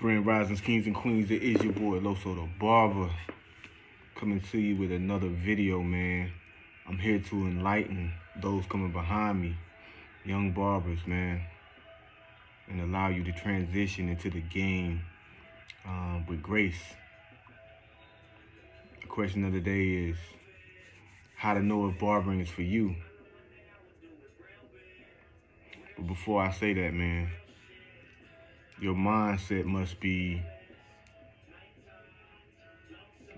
Grand Risings, Kings and Queens, it is your boy, Losothabarber, coming to you with another video, man. I'm here to enlighten those coming behind me, young barbers, man, and allow you to transition into the game with grace. The question of the day is how to know if barbering is for you. But before I say that, man, your mindset must be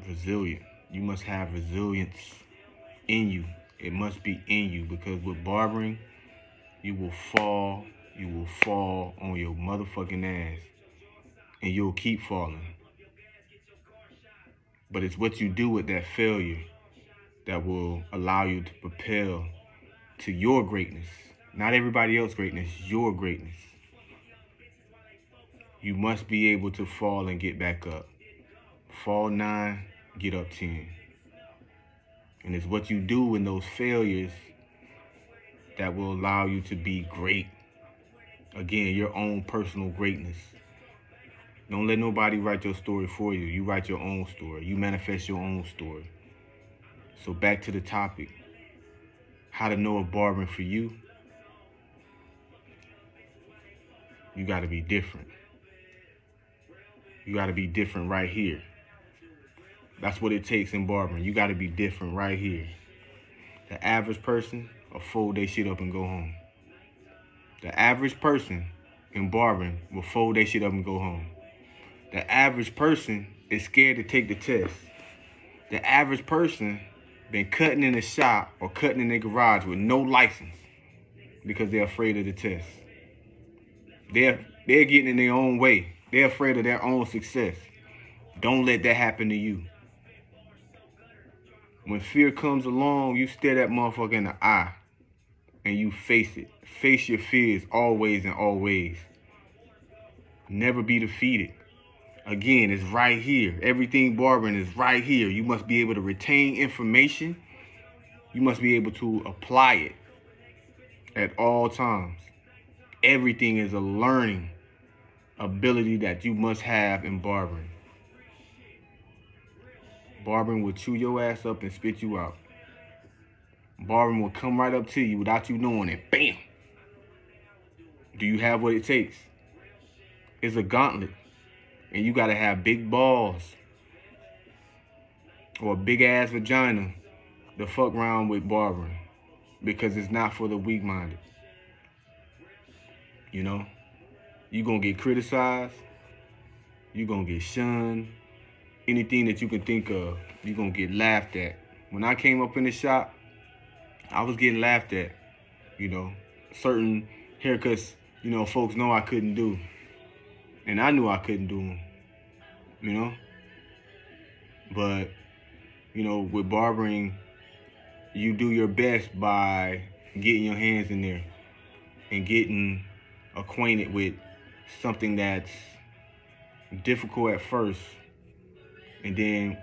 resilient. You must have resilience in you. It must be in you, because with barbering, you will fall on your motherfucking ass, and you'll keep falling. But it's what you do with that failure that will allow you to propel to your greatness. Not everybody else's greatness, your greatness. You must be able to fall and get back up. Fall 9, get up 10. And it's what you do in those failures that will allow you to be great. Again, your own personal greatness. Don't let nobody write your story for you. You write your own story. You manifest your own story. So back to the topic. How to know if barbering for you. You got to be different. You got to be different right here. That's what it takes in barbering. You got to be different right here. The average person will fold their shit up and go home. The average person in barbering will fold their shit up and go home. The average person is scared to take the test. The average person been cutting in the shop or cutting in their garage with no license because they're afraid of the test. They're getting in their own way. They're afraid of their own success. Don't let that happen to you. When fear comes along, you stare that motherfucker in the eye and you face it. Face your fears always and always. Never be defeated. Again, it's right here. Everything barbering is right here. You must be able to retain information. You must be able to apply it at all times. Everything is a learning ability that you must have in barbering. Barbering will chew your ass up and spit you out. Barbering will come right up to you without you knowing it. Bam! Do you have what it takes? It's a gauntlet. And you got to have big balls or a big ass vagina to fuck around with barbering, because it's not for the weak-minded. You know? You're going to get criticized. You're going to get shunned. Anything that you can think of, you're going to get laughed at. When I came up in the shop, I was getting laughed at. You know, certain haircuts, you know, folks know I couldn't do. And I knew I couldn't do them, you know. But, you know, with barbering, you do your best by getting your hands in there and getting acquainted with something that's difficult at first. And then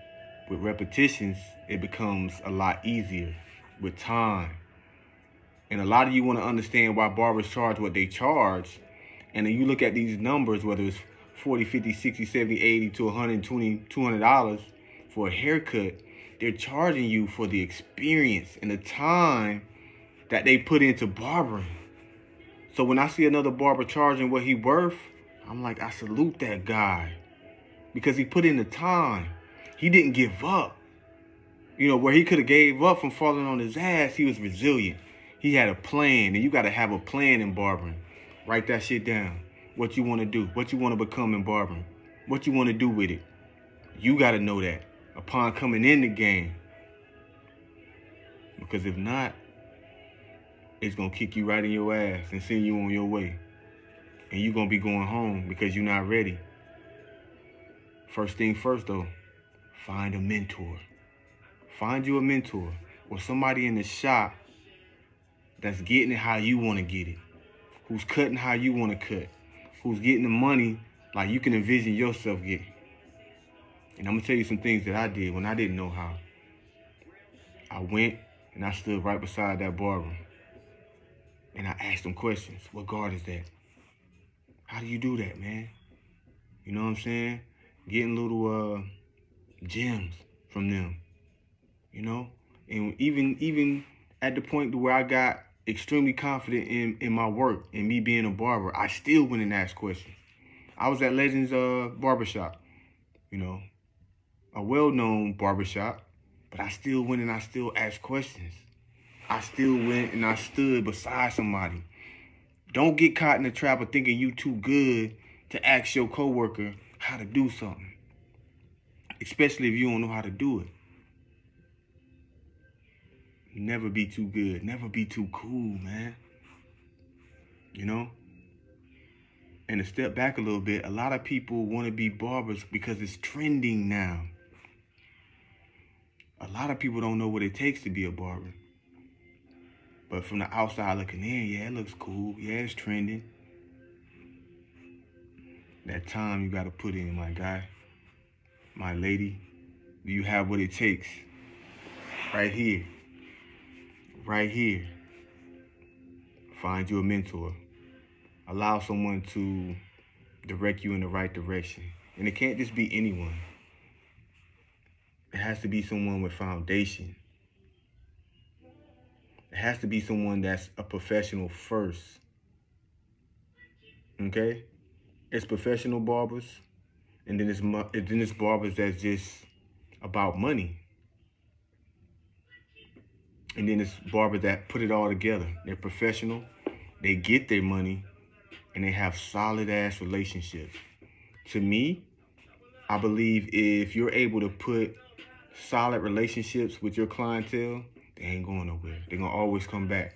with repetitions, it becomes a lot easier with time. And a lot of you want to understand why barbers charge what they charge. And then you look at these numbers, whether it's 40, 50, 60, 70, 80 to 120, $200 for a haircut. They're charging you for the experience and the time that they put into barbering. So when I see another barber charging what he worth, I'm like, I salute that guy, because he put in the time. He didn't give up. You know, where he could have gave up from falling on his ass, he was resilient. He had a plan, and you got to have a plan in barbering. Write that shit down. What you want to do, what you want to become in barbering, what you want to do with it. You got to know that upon coming in the game. Because if not, it's going to kick you right in your ass and send you on your way. And you're going to be going home because you're not ready. First thing first, though, find a mentor. Find you a mentor or somebody in the shop that's getting it how you want to get it. Who's cutting how you want to cut. Who's getting the money like you can envision yourself getting. And I'm going to tell you some things that I did when I didn't know how. I went and I stood right beside that barber. And I asked him questions. What guard is that? How do you do that, man? You know what I'm saying? Getting little gems from them, you know? And even at the point to where I got extremely confident in my work and me being a barber, I still went and asked questions. I was at Legends Barbershop, you know, a well-known barbershop, but I still went and I still asked questions. I still went and I stood beside somebody. Don't get caught in the trap of thinking you too good to ask your coworker how to do something, especially if you don't know how to do it. Never be too good. Never be too cool, man. You know? And to step back a little bit, a lot of people want to be barbers because it's trending now. A lot of people don't know what it takes to be a barber. But from the outside looking in, yeah, it looks cool. Yeah, it's trending. That time you got to put in, my guy, my lady. Do you have what it takes? Right here. Right here. Find you a mentor. Allow someone to direct you in the right direction. And it can't just be anyone. It has to be someone with foundation. It has to be someone that's a professional first. Okay? It's professional barbers, and then it's barbers that's just about money. And then it's barbers that put it all together. They're professional, they get their money, and they have solid-ass relationships. To me, I believe if you're able to put solid relationships with your clientele, they ain't going nowhere. They're going to always come back.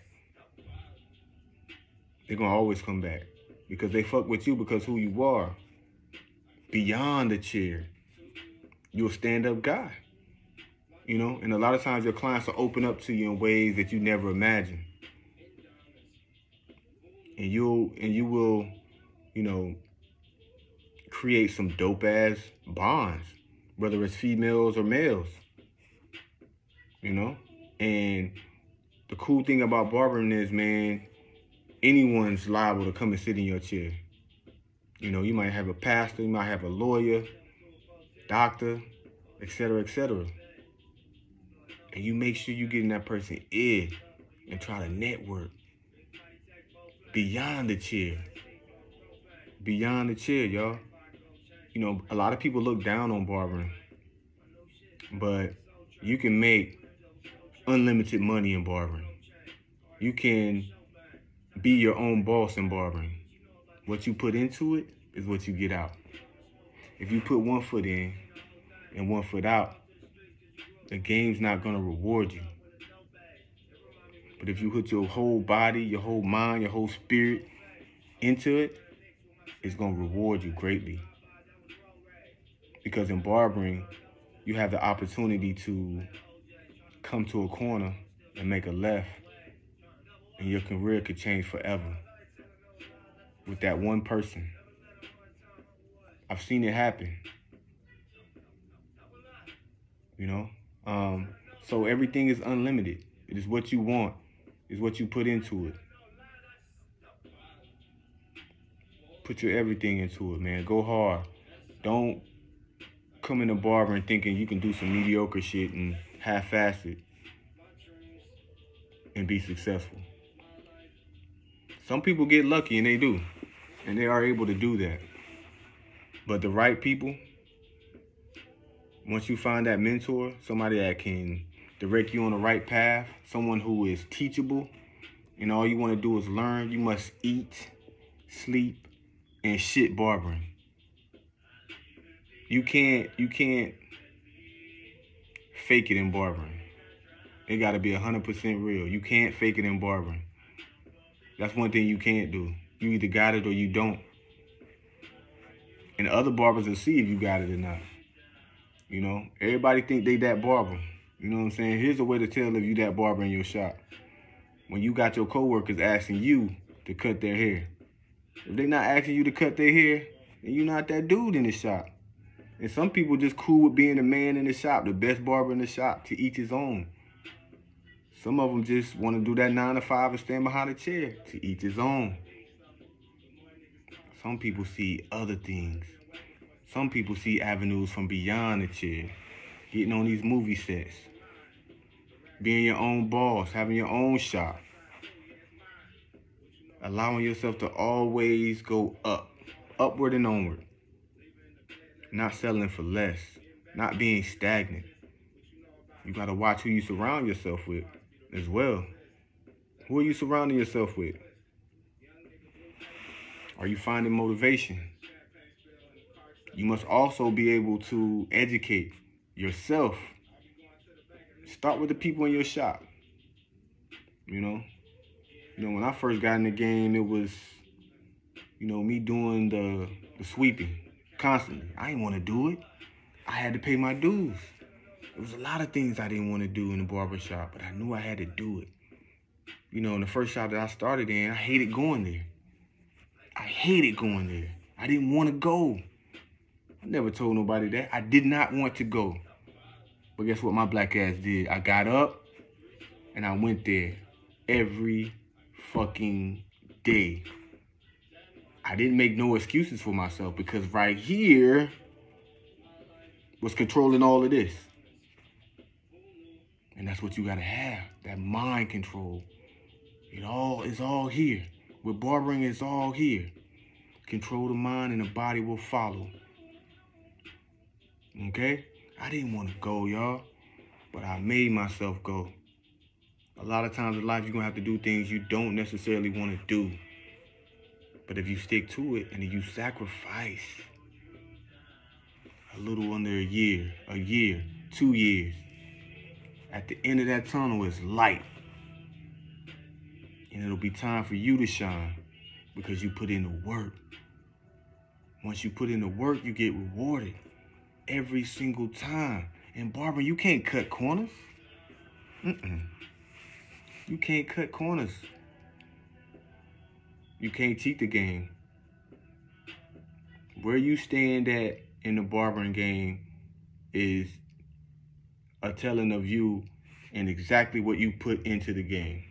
They're going to always come back because they fuck with you because who you are. Beyond the chair, you're a stand-up guy. You know, and a lot of times your clients will open up to you in ways that you never imagined. And you will, you know, create some dope-ass bonds, whether it's females or males. You know? And the cool thing about barbering is, man, anyone's liable to come and sit in your chair. You know, you might have a pastor, you might have a lawyer, doctor, etc., etc. And you make sure you get in that person's ear and try to network beyond the chair. Beyond the chair, y'all. You know, a lot of people look down on barbering, but you can make unlimited money in barbering. You can be your own boss in barbering. What you put into it is what you get out. If you put 1 foot in and 1 foot out, the game's not going to reward you. But if you put your whole body, your whole mind, your whole spirit into it, it's going to reward you greatly. Because in barbering, you have the opportunity to come to a corner and make a left, and your career could change forever with that one person. I've seen it happen. You know? So everything is unlimited. It is what you want. It's what you put into it. Put your everything into it, man. Go hard. Don't come in the barbering thinking you can do some mediocre shit and half-ass it and be successful. Some people get lucky, and they do. And they are able to do that. But the right people, once you find that mentor, somebody that can direct you on the right path, someone who is teachable, and all you want to do is learn, you must eat, sleep, and shit barbering. You can't fake it in barbering. It got to be 100% real. You can't fake it in barbering. That's one thing you can't do. You either got it or you don't. And other barbers will see if you got it or not. You know, everybody think they that barber. You know what I'm saying? Here's a way to tell if you that barber in your shop. When you got your coworkers asking you to cut their hair. If they not asking you to cut their hair, then you're not that dude in the shop. And some people just cool with being the man in the shop, the best barber in the shop, to each his own. Some of them just want to do that 9 to 5 and stand behind a chair, to each his own. Some people see other things. Some people see avenues from beyond the chair. Getting on these movie sets. Being your own boss. Having your own shop. Allowing yourself to always go up. Upward and onward. Not settling for less. Not being stagnant. You got to watch who you surround yourself with as well. Who are you surrounding yourself with? Are you finding motivation? You must also be able to educate yourself. Start with the people in your shop. You know, when I first got in the game, it was, me doing the sweeping constantly. I didn't want to do it. I had to pay my dues. There was a lot of things I didn't want to do in the barbershop, but I knew I had to do it. In the first shop that I started in, I hated going there. I didn't want to go. I never told nobody that. I did not want to go. But guess what my black ass did? I got up and I went there every fucking day. I didn't make no excuses for myself because right here was controlling all of this. And that's what you gotta have, that mind control. It all is all here. With barbering, it's all here. Control the mind and the body will follow. Okay? I didn't want to go, y'all, but I made myself go. A lot of times in life, you're going to have to do things you don't necessarily want to do. But if you stick to it and if you sacrifice a little under a year, 2 years, at the end of that tunnel is light. And it'll be time for you to shine because you put in the work. Once you put in the work, you get rewarded every single time. In barbering, you can't cut corners. You can't cut corners. You can't cheat the game. Where you stand at in the barbering game is a telling of you and exactly what you put into the game.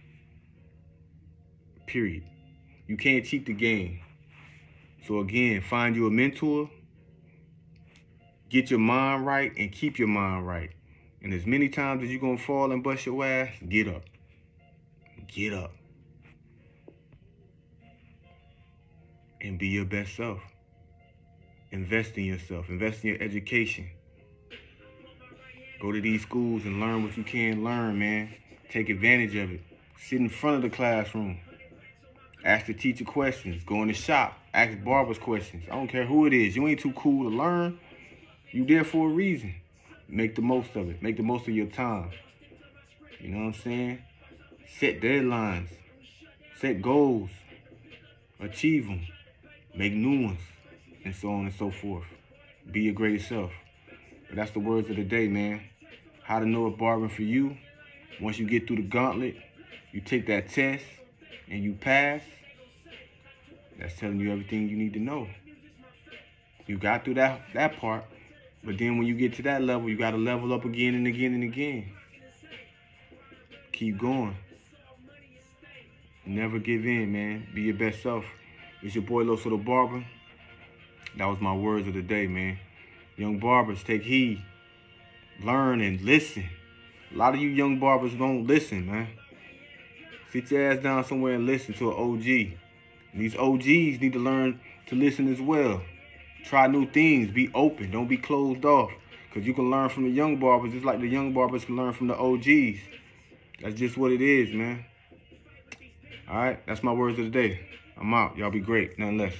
Period. You can't cheat the game. So again, find you a mentor, get your mind right, and keep your mind right. And as many times as you're going to fall and bust your ass, get up. Get up. And be your best self. Invest in yourself. Invest in your education. Go to these schools and learn what you can learn, man. Take advantage of it. Sit in front of the classroom. Ask the teacher questions. Go in the shop. Ask barbers questions. I don't care who it is. You ain't too cool to learn. You there for a reason. Make the most of it. Make the most of your time. You know what I'm saying? Set deadlines. Set goals. Achieve them. Make new ones. And so on and so forth. Be your greatest self. But that's the words of the day, man. How to know if barbering for you. Once you get through the gauntlet, you take that test and you pass. That's telling you everything you need to know. You got through that part. But then when you get to that level, you got to level up again and again and again. Keep going. Never give in, man. Be your best self. It's your boy Losothabarber. That was my words of the day, man. Young barbers, take heed. Learn and listen. A lot of you young barbers don't listen, man. Sit your ass down somewhere and listen to an OG. And these OGs need to learn to listen as well. Try new things. Be open. Don't be closed off. Because you can learn from the young barbers just like the young barbers can learn from the OGs. That's just what it is, man. All right? That's my words of the day. I'm out. Y'all be great. Nothing less.